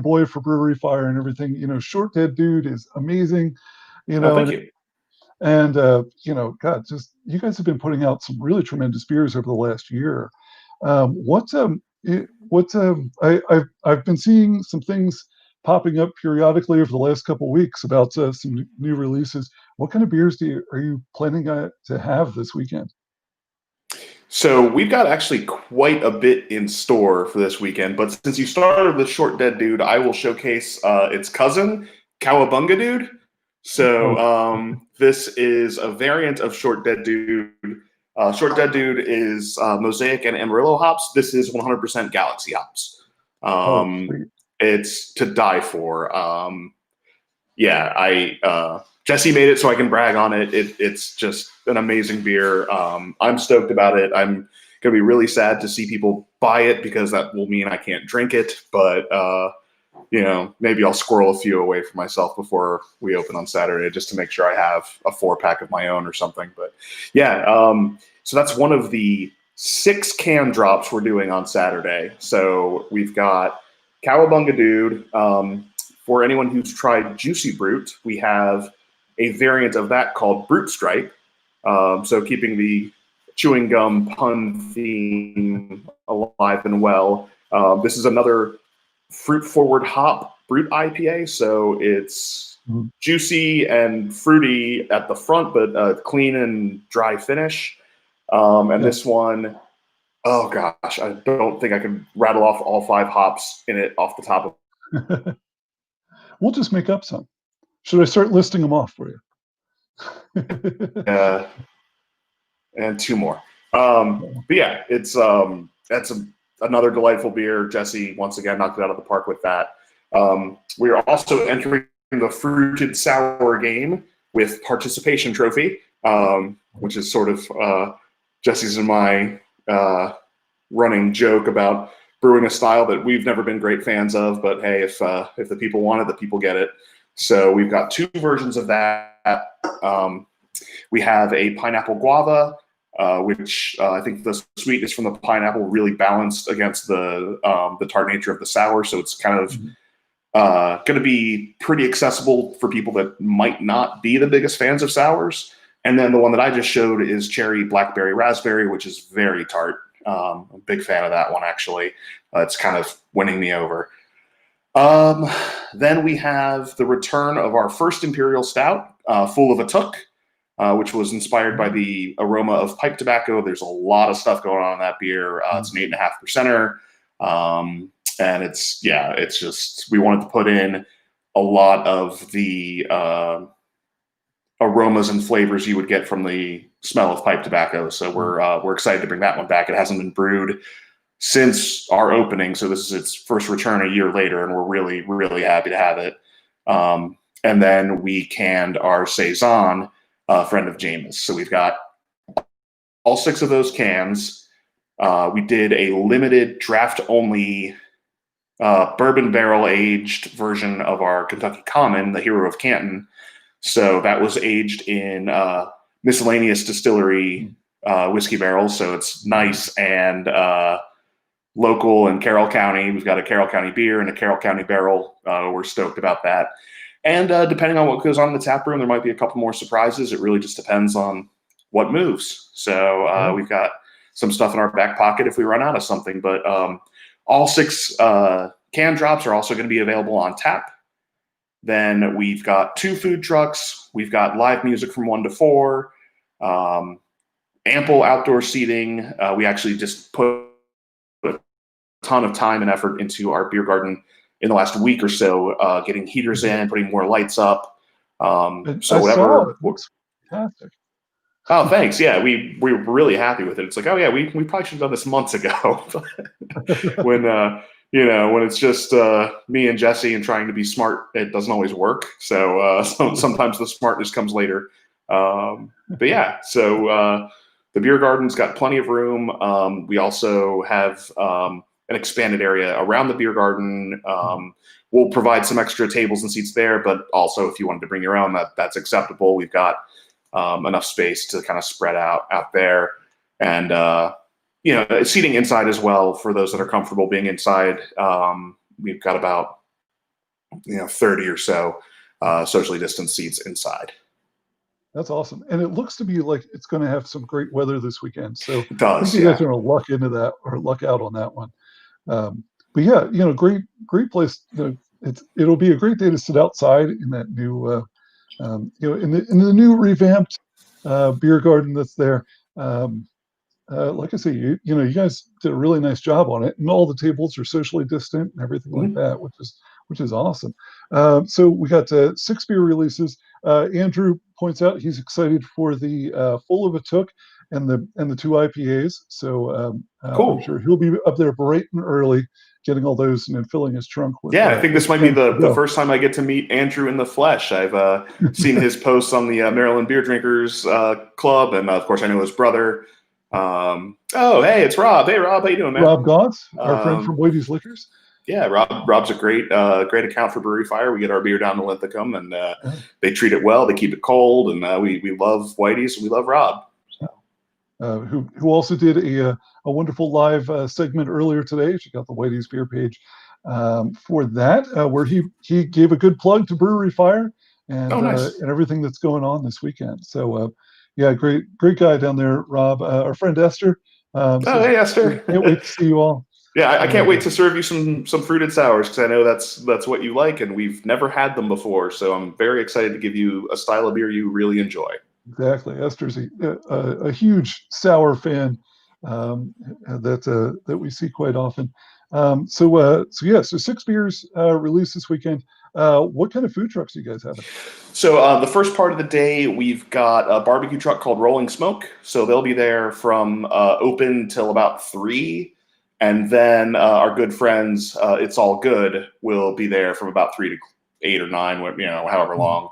boy for Brewery Fire and everything. Short Dead Dude is amazing. Oh, thank And you. God, just you guys have been putting out some really tremendous beers over the last year. I've been seeing some things popping up periodically over the last couple of weeks about some new releases. What kind of beers are you planning to have this weekend? So we've got actually quite a bit in store for this weekend, but since you started with Short Dead Dude, I will showcase its cousin, Cowabunga Dude. So Oh, this is a variant of Short Dead Dude. Short Dead Dude is Mosaic and Amarillo hops. This is 100% Galaxy hops. oh, Um, sweet. it's to die for. Yeah, Jesse made it so I can brag on it. It's just an amazing beer. I'm stoked about it. I'm gonna be really sad to see people buy it because that will mean I can't drink it. But maybe I'll squirrel a few away for myself before we open on Saturday, just to make sure I have a 4-pack of my own or something. But yeah, so that's one of the 6 can drops we're doing on Saturday. So we've got Cowabunga Dude. For anyone who's tried Juicy Brute, we have a variant of that called Brute Stripe. So keeping the chewing gum pun theme alive and well. This is another fruit forward hop Brute IPA. So it's Mhm. juicy and fruity at the front, but clean and dry finish. And Yeah. this one, oh gosh, I don't think I can rattle off all 5 hops in it off the top of We'll just make up some. Should I start listing them off for you? uh, and 2 more. But yeah, that's another delightful beer. Jesse once again knocked it out of the park with that. We are also entering the fruited sour game with participation trophy, which is sort of Jesse's and my running joke about brewing a style that we've never been great fans of. But hey, if the people want it, the people get it. So we've got 2 versions of that. We have a pineapple guava, which I think the sweetness from the pineapple really balanced against the tart nature of the sour. So it's kind of going to be pretty accessible for people that might not be the biggest fans of sours. And then the one that I just showed is cherry, blackberry, raspberry, which is very tart. I'm a big fan of that one, actually. It's kind of winning me over. Then we have the return of our first Imperial Stout, Fool of a Took, which was inspired by the aroma of pipe tobacco. There's a lot of stuff going on in that beer. It's an 8.5%er. And it's just, we wanted to put in a lot of the aromas and flavors you would get from the smell of pipe tobacco. So we're excited to bring that one back. It hasn't been brewed since our opening, so this is its first return a year later, and we're really, really happy to have it. And then we canned our Saison, friend of Jameis. So we've got all 6 of those cans. We did a limited draft-only bourbon barrel-aged version of our Kentucky Common, the Hero of Canton. So that was aged in miscellaneous distillery whiskey barrels. So it's nice and local in Carroll County. We've got a Carroll County beer and a Carroll County barrel. We're stoked about that. And depending on what goes on in the tap room, there might be a couple more surprises. It really just depends on what moves. So we've got some stuff in our back pocket if we run out of something. But all 6 can drops are also going to be available on tap. Then we've got 2 food trucks. We've got live music from 1 to 4. Ample outdoor seating. We actually just put a ton of time and effort into our beer garden in the last week or so, getting heaters in, putting more lights up. I So saw it. whatever. It looks fantastic. Oh, thanks. Yeah, we were really happy with it. It's like, oh yeah, we probably should have done this months ago. when when it's just me and Jesse and trying to be smart, it doesn't always work. So sometimes the smartness comes later. But yeah, so the beer garden's got plenty of room. We also have an expanded area around the beer garden. We'll provide some extra tables and seats there, but also if you wanted to bring your own, that's acceptable. We've got enough space to kind of spread out there, and seating inside as well for those that are comfortable being inside. We've got about 30 or so socially distanced seats inside. That's awesome. And it looks to be like it's going to have some great weather this weekend. So It I think does, you guys yeah. are going to luck into that or luck out on that one. But yeah, great place. It'll be a great day to sit outside in that new, in the new revamped beer garden that's there. Um, like I say, you guys did a really nice job on it, and all the tables are socially distant and everything like Mhm. that, which is awesome. So we got 6 beer releases. Andrew points out he's excited for the Full of a Took and the 2 IPAs. So I'm Cool. sure he'll be up there bright and early, getting all those and then filling his trunk with Yeah, I think with this might be cans to the go. first time I get to meet Andrew in the flesh. I've seen his posts on the Maryland Beer Drinkers Club, and of course I know his brother. Oh, hey, it's Rob. Hey, Rob, how you doing, man? Rob Goss, our friend from Um, Whitey's Liquors. yeah, Rob's a great account for Brewery Fire. We get our beer down to Linthicum, and Yeah. they treat it well. They keep it cold, and we love Whitey's. And we love Rob. So. Who also did a wonderful live segment earlier today. Check out the Whitey's Beer page for that, where he gave a good plug to Brewery Fire Oh, nice. and everything that's going on this weekend. So yeah, great guy down there, Rob. Our friend Esther Oh, says hey, can't wait Esther. to see you all. Yeah, I can't And wait to serve you some fruited sours because I know that's what you like, and we've never had them before. So I'm very excited to give you a style of beer you really enjoy. exactly, Esther's a huge sour fan that we see quite often. So 6 beers released this weekend. What kind of food trucks are you guys having? So the first part of the day, we've got a barbecue truck called Rolling Smoke. So they'll be there from open till about 3. And then our good friends, It's All Good, will be there from about 3 to 8 or 9, however long.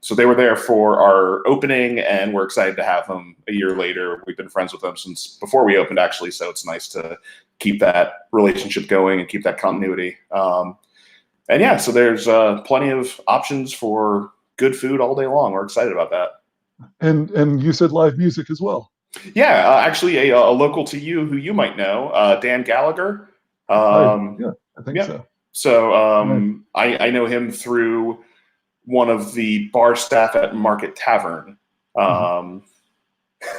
So they were there for our opening, and we're excited to have them a year later. We've been friends with them since before we opened, actually. So it's nice to keep that relationship going and keep that continuity. And yeah, so there's plenty of options for good food all day long. We're excited about that. And you said live music as well. Yeah, actually, a local to you who you might know, Dan Gallagher. Yeah, I think Yeah. so. So Right. I know him through one of the bar staff at Market Tavern. Um,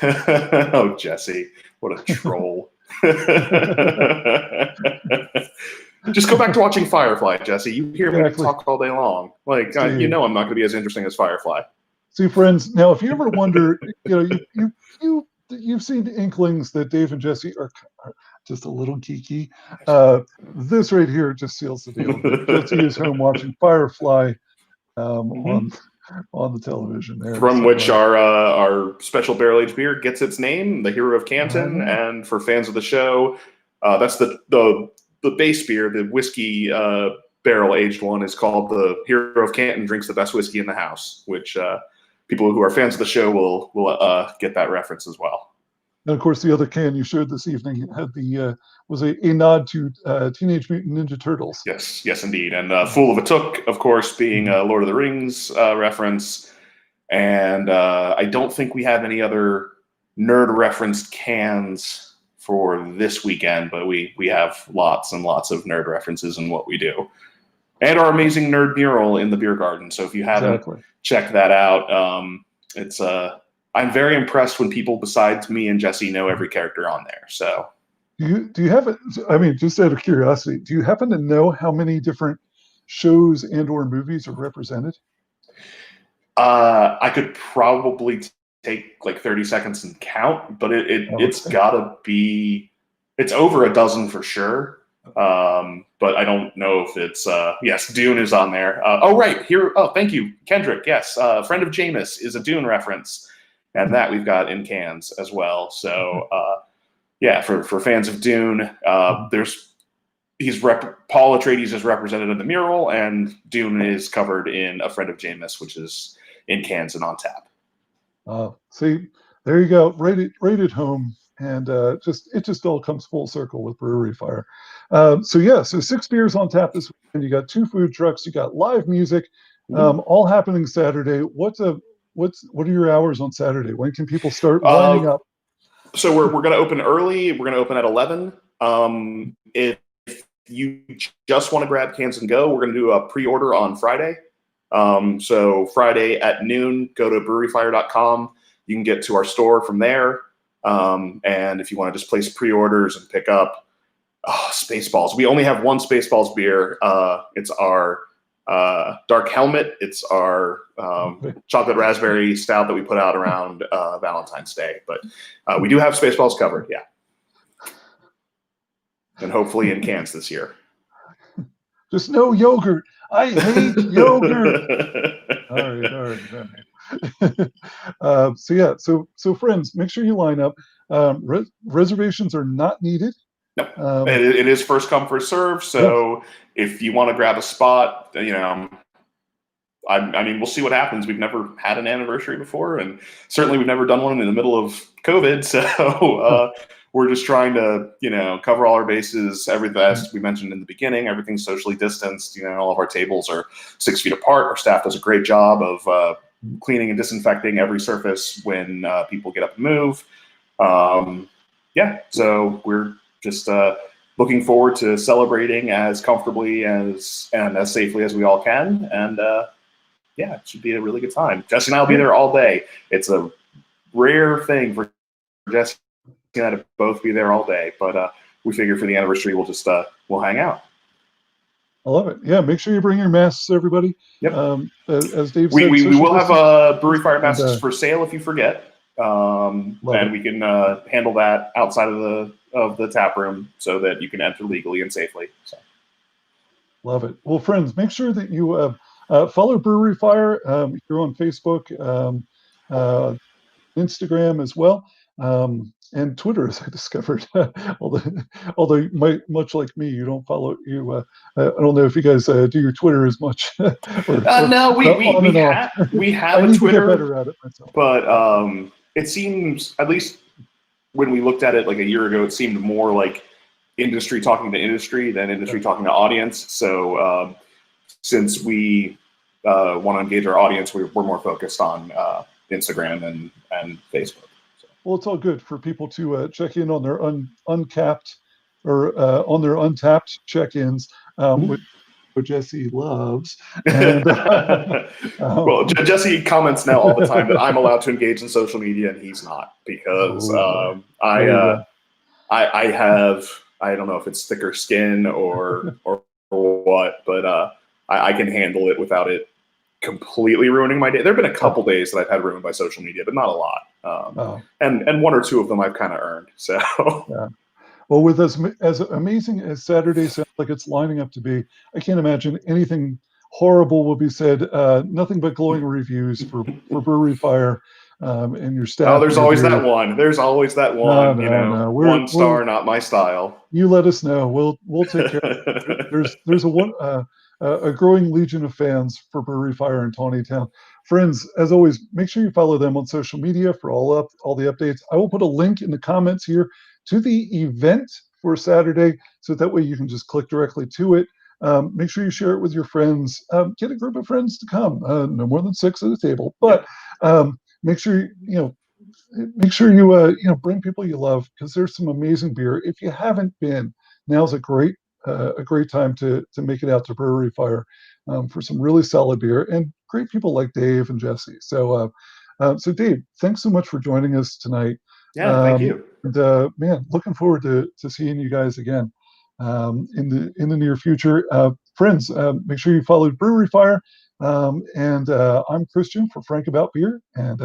oh, Jesse, what a troll. Just go back to watching Firefly, Jesse. You hear me Exactly. talk all day long. Like, See, I'm not going to be as interesting as Firefly. friends. Now, if you ever wonder, you've seen inklings that Dave and Jesse are just a little geeky. This right here just seals the deal. Jesse is home watching Firefly Mhm. on the television there. From So which our special barrel aged beer gets its name, the Hero of I Canton. know. And for fans of the show, that's the base beer, the whiskey barrel aged one is called the Hero of Canton drinks the best whiskey in the house, which people who are fans of the show will get that reference as well. And of course, the other can you showed this evening had the was a nod to Teenage Mutant Ninja Turtles. Yes, indeed. And Fool of a Took, of course, being a Lord of the Rings reference. And I don't think we have any other nerd referenced cans for this weekend, but we have lots and lots of nerd references in what we do. And our amazing nerd mural in the beer garden. So if you haven't Exactly. checked that out, it's I'm very impressed when people besides me and Jesse know every character on there. So Do you have it? I mean, just out of curiosity, do you happen to know how many different shows and or movies are represented? I could probably take like 30 seconds and count, but it's Okay. gotta be it's over a dozen for sure. But I don't know if it's yes, Dune is on there. Oh right, here. Oh, thank you, Kendrick. Yes, friend of Jameis is a Dune reference, and that we've got in cans as well. So yeah, for fans of Dune, there's Paul Atreides is represented in the mural, and Dune is covered in A Friend of Jameis, which is in cans and on tap. See, there you go, right at home, and it just all comes full circle with Brewery Fire. So 6 beers on tap this weekend. You got 2 food trucks. You got live music, all happening Saturday. What are your hours on Saturday? When can people start lining up? So we're going to open early. We're going to open at 11. If you just want to grab cans and go, we're going to do a pre-order on Friday. So Friday at noon, go to breweryfire.com. You can get to our store from there. And if you want to just place pre-orders and pick up Spaceballs, we only have one Spaceballs beer. It's our Dark Helmet. It's our chocolate raspberry stout that we put out around Valentine's Day. But we do have Spaceballs covered, yeah. And hopefully in cans this year. Just no yogurt. I hate yogurt. All right. So friends, make sure you line up. Reservations are not needed. No, it is first come, first serve. So if you want to grab a spot, I mean, we'll see what happens. We've never had an anniversary before, and certainly we've never done one in the middle of COVID. So we're just trying to, cover all our bases. Everything, as we mentioned in the beginning, everything's socially distanced. All of our tables are 6 feet apart. Our staff does a great job of cleaning and disinfecting every surface when people get up and move. So we're just looking forward to celebrating as comfortably and as safely as we all can. And it should be a really good time. Jesse and I will be there all day. It's a rare thing for Jesse and I to both be there all day, but we figure for the anniversary we'll just we'll hang out. I love it. Yeah, make sure you bring your masks, everybody. Yep. As Dave said, we will have Brewery Fire masks for sale if you forget. And we can handle that outside of the tap room so that you can enter legally and safely. So. Love it. Well, friends, make sure that you follow Brewery Fire. You're on Facebook, Instagram as well, and Twitter, as I discovered. although much like me, you don't follow you. I don't know if you guys do your Twitter as much. No, we have a Twitter. To get better at it myself. But it seems, at least when we looked at it like a year ago, it seemed more like industry talking to industry than industry talking to audience. So since we want to engage our audience, we're more focused on Instagram and Facebook. So. Well, it's all good for people to check in on their uncapped or on their untapped check-ins, which Jesse loves. And, well, Jesse comments now all the time that I'm allowed to engage in social media and he's not, because I don't know if it's thicker skin or what, but I can handle it without it completely ruining my day. There have been a couple days that I've had ruined by social media, but not a lot. And one or two of them I've kind of earned. So. Yeah. Well, with as amazing as Saturday sounds like it's lining up to be, I can't imagine anything horrible will be said. Nothing but glowing reviews for Brewery Fire and your staff. Oh, there's always that one. There's always that one. No. 1 star, not my style. You let us know. We'll take care of it. There's a growing legion of fans for Brewery Fire in Tawnytown. Friends, as always, make sure you follow them on social media for all the updates. I will put a link in the comments here to the event for Saturday, so that way you can just click directly to it. Make sure you share it with your friends. Get a group of friends to come. No more than 6 at a table, but make sure you bring people you love, because there's some amazing beer. If you haven't been, now's a great time to make it out to Brewery Fire for some really solid beer and great people like Dave and Jesse. So Dave, thanks so much for joining us tonight. Yeah, thank you. And man, looking forward to seeing you guys again in the near future. Friends, make sure you follow Brewery Fire. And I'm Christian for Frank About Beer, and